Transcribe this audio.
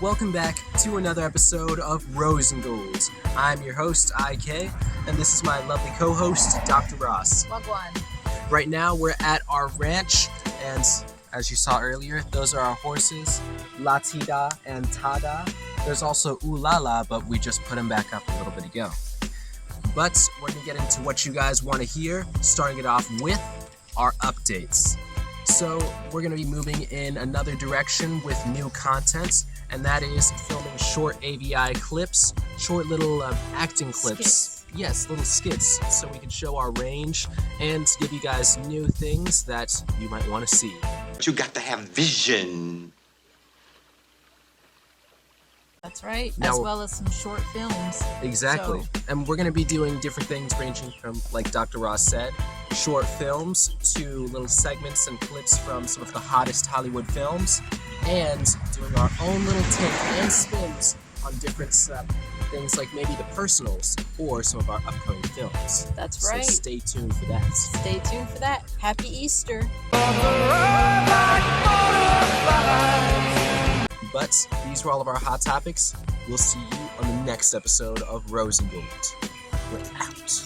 Welcome back to another episode of Rosengold. I'm your host, IK, and this is my lovely co-host, Dr. Ross. Wagwan. Right now, we're at our ranch, and as you saw earlier, those are our horses, Latida and Tada. There's also Ulala, but we just put him back up a little bit ago. But we're going to get into what you guys want to hear, starting it off with our updates. So we're going to be moving in another direction with new content, and that is filming short AVI clips, short little acting clips. Skits. Yes, little skits, so we can show our range and give you guys new things that you might want to see. But you got to have vision. That's right, Now- as well as some short films. Exactly. So- And we're going to be doing different things ranging from, like Dr. Ross said, short films to little segments and clips from some of the hottest Hollywood films, and doing our own little take and spins on different things like maybe the personals or some of our upcoming films. That's So right. stay tuned for that. Stay tuned for that. Happy Easter. But these were all of our hot topics. We'll see you on the next episode of Rosengold. We're out.